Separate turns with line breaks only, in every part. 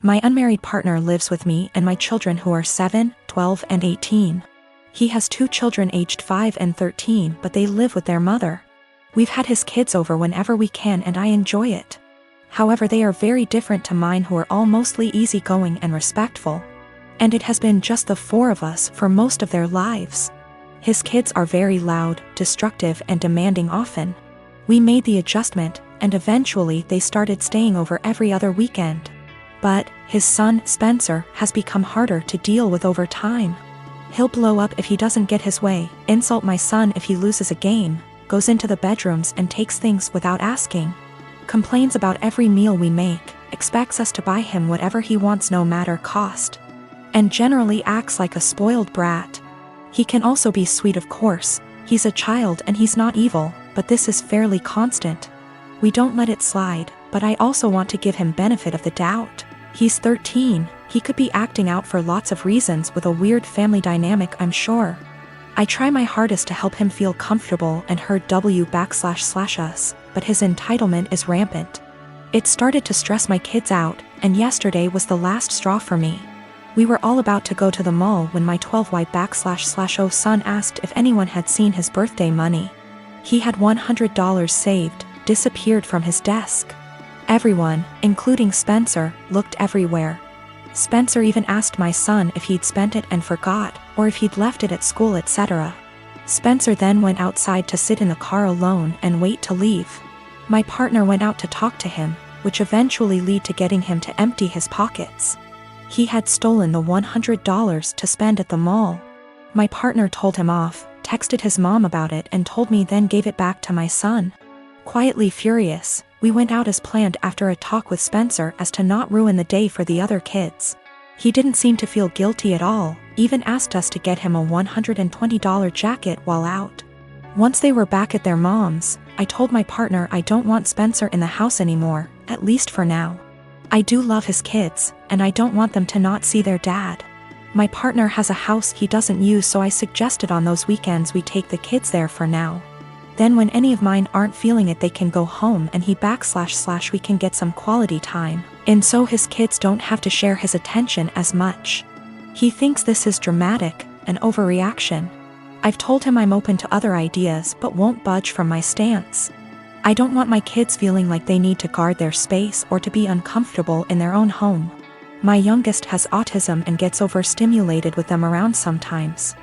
My unmarried partner lives with me and my children who are 7, 12, and 18. He has 2 children aged 5 and 13, but they live with their mother. We've had his kids over whenever we can and I enjoy it. However, they are very different to mine, who are all mostly easygoing and respectful. And it has been just the 4 of us for most of their lives. His kids are very loud, destructive, and demanding often. We made the adjustment, and eventually they started staying over every other weekend. But his son, Spencer, has become harder to deal with over time. He'll blow up if he doesn't get his way, insult my son if he loses a game, goes into the bedrooms and takes things without asking, complains about every meal we make, expects us to buy him whatever he wants no matter cost, and generally acts like a spoiled brat. He can also be sweet, of course. He's a child and he's not evil, but this is fairly constant. We don't let it slide, but I also want to give him benefit of the doubt. He's 13, he could be acting out for lots of reasons with a weird family dynamic, I'm sure. I try my hardest to help him feel comfortable and heard //us, but his entitlement is rampant. It started to stress my kids out, and yesterday was the last straw for me. We were all about to go to the mall when my 12Y//O son asked if anyone had seen his birthday money. He had $100 saved, disappeared from his desk. Everyone, including Spencer, looked everywhere. Spencer even asked my son if he'd spent it and forgot, or if he'd left it at school, etc. Spencer then went outside to sit in the car alone and wait to leave. My partner went out to talk to him, which eventually led to getting him to empty his pockets. He had stolen the $100 to spend at the mall. My partner told him off, texted his mom about it and told me, then gave it back to my son. Quietly furious, we went out as planned after a talk with Spencer as to not ruin the day for the other kids. He didn't seem to feel guilty at all, even asked us to get him a $120 jacket while out. Once they were back at their mom's, I told my partner I don't want Spencer in the house anymore, at least for now. I do love his kids, and I don't want them to not see their dad. My partner has a house he doesn't use, so I suggested on those weekends we take the kids there for now. Then when any of mine aren't feeling it, they can go home and we can get some quality time, and so his kids don't have to share his attention as much. He thinks this is dramatic, an overreaction. I've told him I'm open to other ideas but won't budge from my stance. I don't want my kids feeling like they need to guard their space or to be uncomfortable in their own home. My youngest has autism and gets overstimulated with them around sometimes.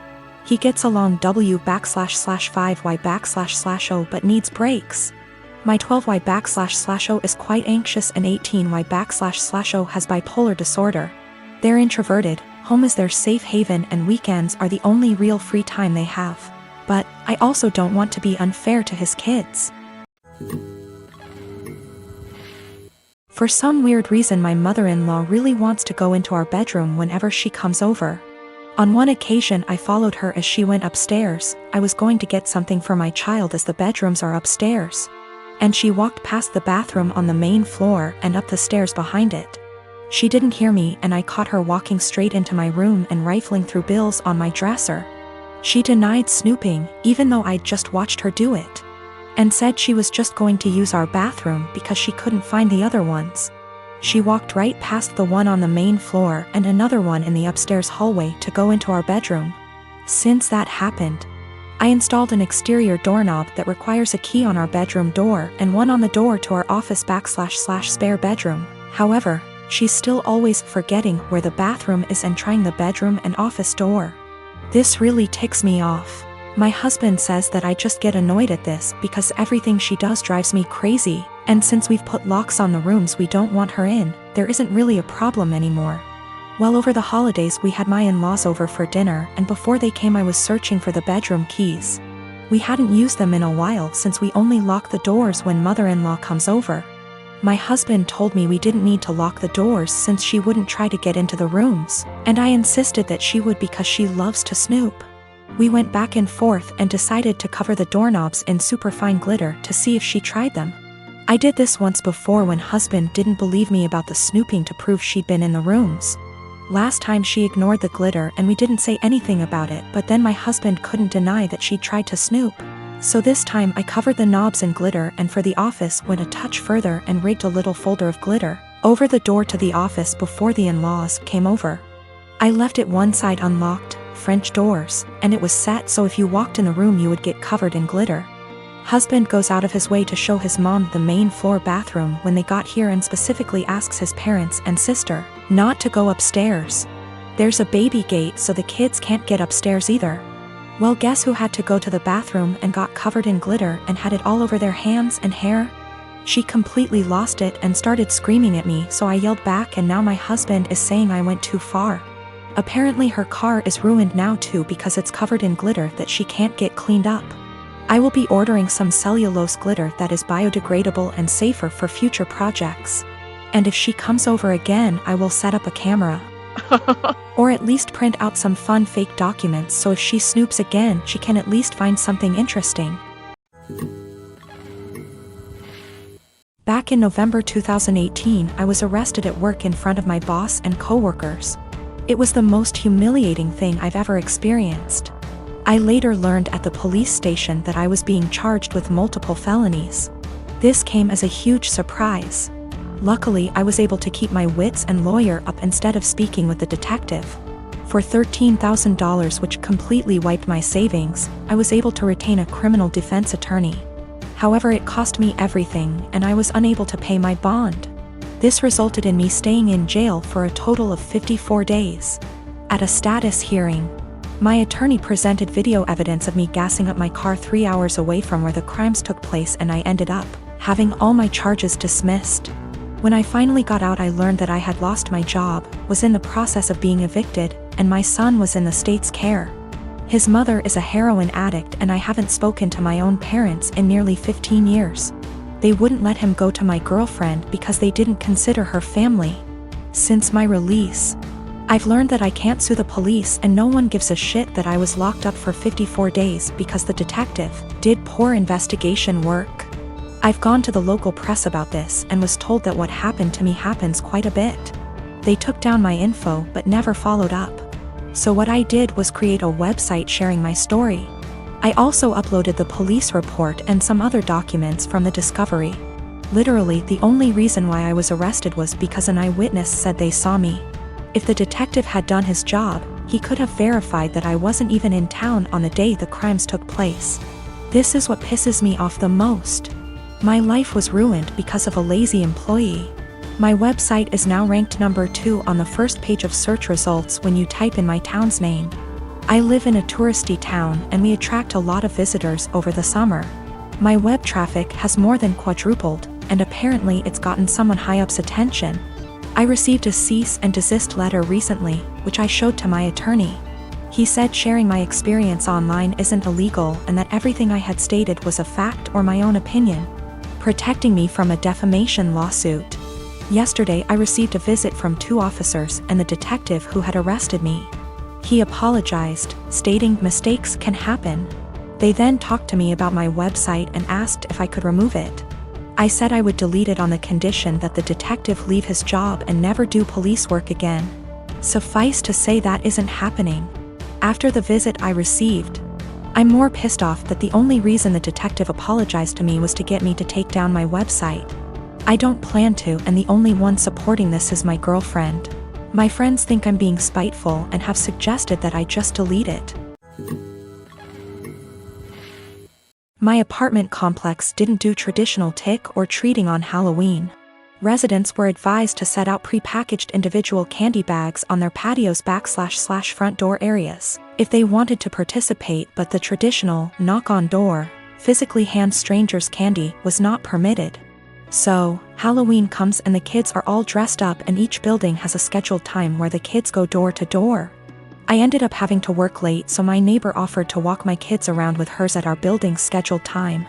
He gets along W//5Y//O but needs breaks. My 12Y//O is quite anxious and 18Y//O has bipolar disorder. They're introverted, home is their safe haven and weekends are the only real free time they have. But I also don't want to be unfair to his kids. For some weird reason, my mother-in-law really wants to go into our bedroom whenever she comes over. On one occasion I followed her as she went upstairs. I was going to get something for my child as the bedrooms are upstairs. And she walked past the bathroom on the main floor and up the stairs behind it. She didn't hear me and I caught her walking straight into my room and rifling through bills on my dresser. She denied snooping, even though I'd just watched her do it, and said she was just going to use our bathroom because she couldn't find the other ones. She walked right past the one on the main floor and another one in the upstairs hallway to go into our bedroom. Since that happened, I installed an exterior doorknob that requires a key on our bedroom door and one on the door to our office/spare bedroom. However, she's still always forgetting where the bathroom is and trying the bedroom and office door. This really ticks me off. My husband says that I just get annoyed at this because everything she does drives me crazy, and since we've put locks on the rooms we don't want her in, there isn't really a problem anymore. Well, over the holidays we had my in-laws over for dinner, and before they came I was searching for the bedroom keys. We hadn't used them in a while since we only lock the doors when mother-in-law comes over. My husband told me we didn't need to lock the doors since she wouldn't try to get into the rooms, and I insisted that she would because she loves to snoop. We went back and forth and decided to cover the doorknobs in superfine glitter to see if she tried them. I did this once before when husband didn't believe me about the snooping to prove she'd been in the rooms. Last time she ignored the glitter and we didn't say anything about it, but then my husband couldn't deny that she'd tried to snoop. So this time I covered the knobs in glitter and for the office went a touch further and rigged a little folder of glitter, over the door to the office before the in-laws came over. I left it one side unlocked, French doors, and it was set so if you walked in the room you would get covered in glitter. Husband goes out of his way to show his mom the main floor bathroom when they got here and specifically asks his parents and sister not to go upstairs. There's a baby gate so the kids can't get upstairs either. Well, guess who had to go to the bathroom and got covered in glitter and had it all over their hands and hair? She completely lost it and started screaming at me, so I yelled back, and now my husband is saying I went too far. Apparently her car is ruined now too because it's covered in glitter that she can't get cleaned up. I will be ordering some cellulose glitter that is biodegradable and safer for future projects. And if she comes over again, I will set up a camera. Or at least print out some fun fake documents so if she snoops again, she can at least find something interesting. Back in November 2018, I was arrested at work in front of my boss and coworkers. It was the most humiliating thing I've ever experienced. I later learned at the police station that I was being charged with multiple felonies. This came as a huge surprise. Luckily, I was able to keep my wits and lawyer up instead of speaking with the detective. For $13,000, which completely wiped my savings, I was able to retain a criminal defense attorney. However, it cost me everything, and I was unable to pay my bond. This resulted in me staying in jail for a total of 54 days. At a status hearing, my attorney presented video evidence of me gassing up my car 3 hours away from where the crimes took place, and I ended up having all my charges dismissed. When I finally got out, I learned that I had lost my job, was in the process of being evicted, and my son was in the state's care. His mother is a heroin addict, and I haven't spoken to my own parents in nearly 15 years. They wouldn't let him go to my girlfriend because they didn't consider her family. Since my release, I've learned that I can't sue the police, and no one gives a shit that I was locked up for 54 days because the detective did poor investigation work. I've gone to the local press about this and was told that what happened to me happens quite a bit. They took down my info but never followed up. So what I did was create a website sharing my story. I also uploaded the police report and some other documents from the discovery. Literally, the only reason why I was arrested was because an eyewitness said they saw me. If the detective had done his job, he could have verified that I wasn't even in town on the day the crimes took place. This is what pisses me off the most. My life was ruined because of a lazy employee. My website is now ranked number 2 on the first page of search results when you type in my town's name. I live in a touristy town and we attract a lot of visitors over the summer. My web traffic has more than quadrupled, and apparently it's gotten someone high up's attention. I received a cease and desist letter recently, which I showed to my attorney. He said sharing my experience online isn't illegal and that everything I had stated was a fact or my own opinion, protecting me from a defamation lawsuit. Yesterday I received a visit from 2 officers and the detective who had arrested me. He apologized, stating mistakes can happen. They then talked to me about my website and asked if I could remove it. I said I would delete it on the condition that the detective leave his job and never do police work again. Suffice to say that isn't happening. After the visit I received, I'm more pissed off that the only reason the detective apologized to me was to get me to take down my website. I don't plan to, and the only one supporting this is my girlfriend. My friends think I'm being spiteful and have suggested that I just delete it. My apartment complex didn't do traditional trick or treating on Halloween. Residents were advised to set out pre-packaged individual candy bags on their patios / front door areas if they wanted to participate, but the traditional knock-on-door, physically hand strangers candy was not permitted. So, Halloween comes and the kids are all dressed up and each building has a scheduled time where the kids go door to door. I ended up having to work late, so my neighbor offered to walk my kids around with hers at our building's scheduled time.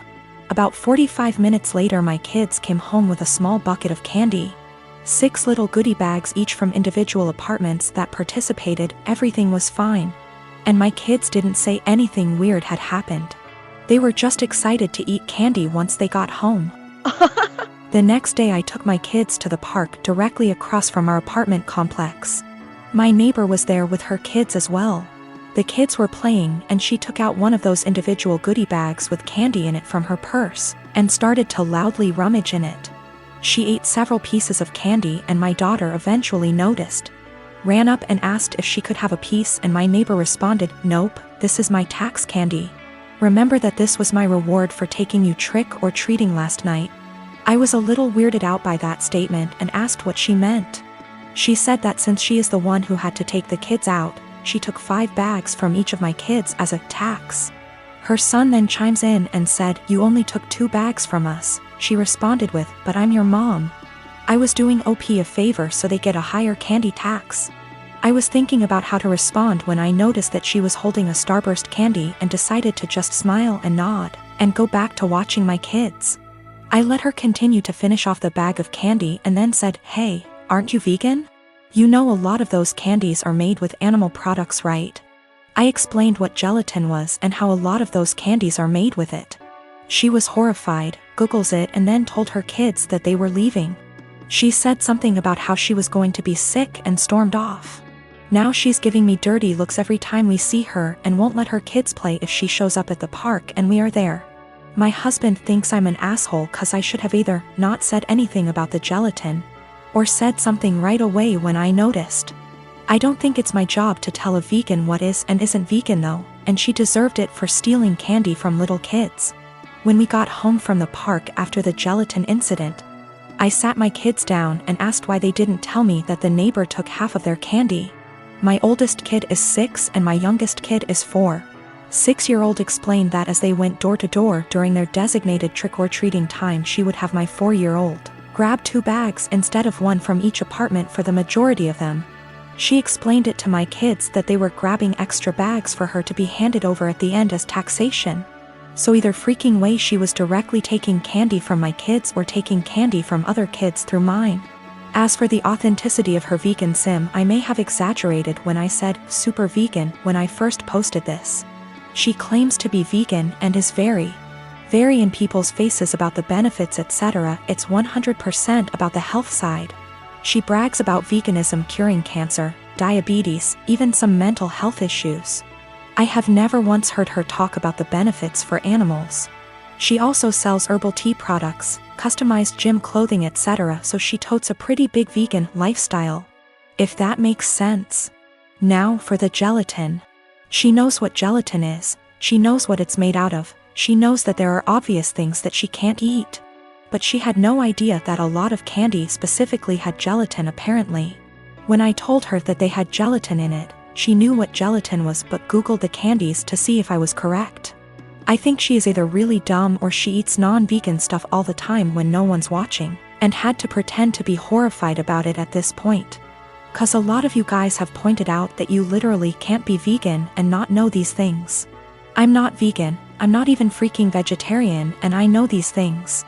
About 45 minutes later my kids came home with a small bucket of candy. 6 little goodie bags each from individual apartments that participated. Everything was fine. And my kids didn't say anything weird had happened. They were just excited to eat candy once they got home. The next day I took my kids to the park directly across from our apartment complex. My neighbor was there with her kids as well. The kids were playing and she took out one of those individual goodie bags with candy in it from her purse and started to loudly rummage in it. She ate several pieces of candy and my daughter eventually noticed. Ran up and asked if she could have a piece and my neighbor responded, "Nope, this is my tax candy. Remember that this was my reward for taking you trick or treating last night." I was a little weirded out by that statement and asked what she meant. She said that since she is the one who had to take the kids out, she took 5 bags from each of my kids as a tax. Her son then chimes in and said, "You only took 2 bags from us." She responded with, "But I'm your mom. I was doing OP a favor so they get a higher candy tax." I was thinking about how to respond when I noticed that she was holding a Starburst candy and decided to just smile and nod, and go back to watching my kids. I let her continue to finish off the bag of candy and then said, "Hey, aren't you vegan? You know a lot of those candies are made with animal products, right?" I explained what gelatin was and how a lot of those candies are made with it. She was horrified, Googles it and then told her kids that they were leaving. She said something about how she was going to be sick and stormed off. Now she's giving me dirty looks every time we see her and won't let her kids play if she shows up at the park and we are there. My husband thinks I'm an asshole cause I should have either not said anything about the gelatin or said something right away when I noticed. I don't think it's my job to tell a vegan what is and isn't vegan though, and she deserved it for stealing candy from little kids. When we got home from the park after the gelatin incident, I sat my kids down and asked why they didn't tell me that the neighbor took half of their candy. My oldest kid is 6 and my youngest kid is 4. 6-year-old explained that as they went door to door during their designated trick-or-treating time, she would have my 4-year-old grab 2 bags instead of 1 from each apartment for the majority of them. She explained it to my kids that they were grabbing extra bags for her to be handed over at the end as taxation. So either freaking way she was directly taking candy from my kids or taking candy from other kids through mine. As for the authenticity of her vegan sim, I may have exaggerated when I said super vegan when I first posted this. She claims to be vegan and is very in people's faces about the benefits, etc. It's 100% about the health side. She brags about veganism curing cancer, diabetes, even some mental health issues. I have never once heard her talk about the benefits for animals. She also sells herbal tea products, customized gym clothing, etc. So she totes a pretty big vegan lifestyle. If that makes sense. Now for the gelatin. She knows what gelatin is, she knows what it's made out of, she knows that there are obvious things that she can't eat. But she had no idea that a lot of candy specifically had gelatin apparently. When I told her that they had gelatin in it, she knew what gelatin was but Googled the candies to see if I was correct. I think she is either really dumb or she eats non-vegan stuff all the time when no one's watching, and had to pretend to be horrified about it at this point. Cause a lot of you guys have pointed out that you literally can't be vegan and not know these things. I'm not vegan, I'm not even freaking vegetarian, and I know these things.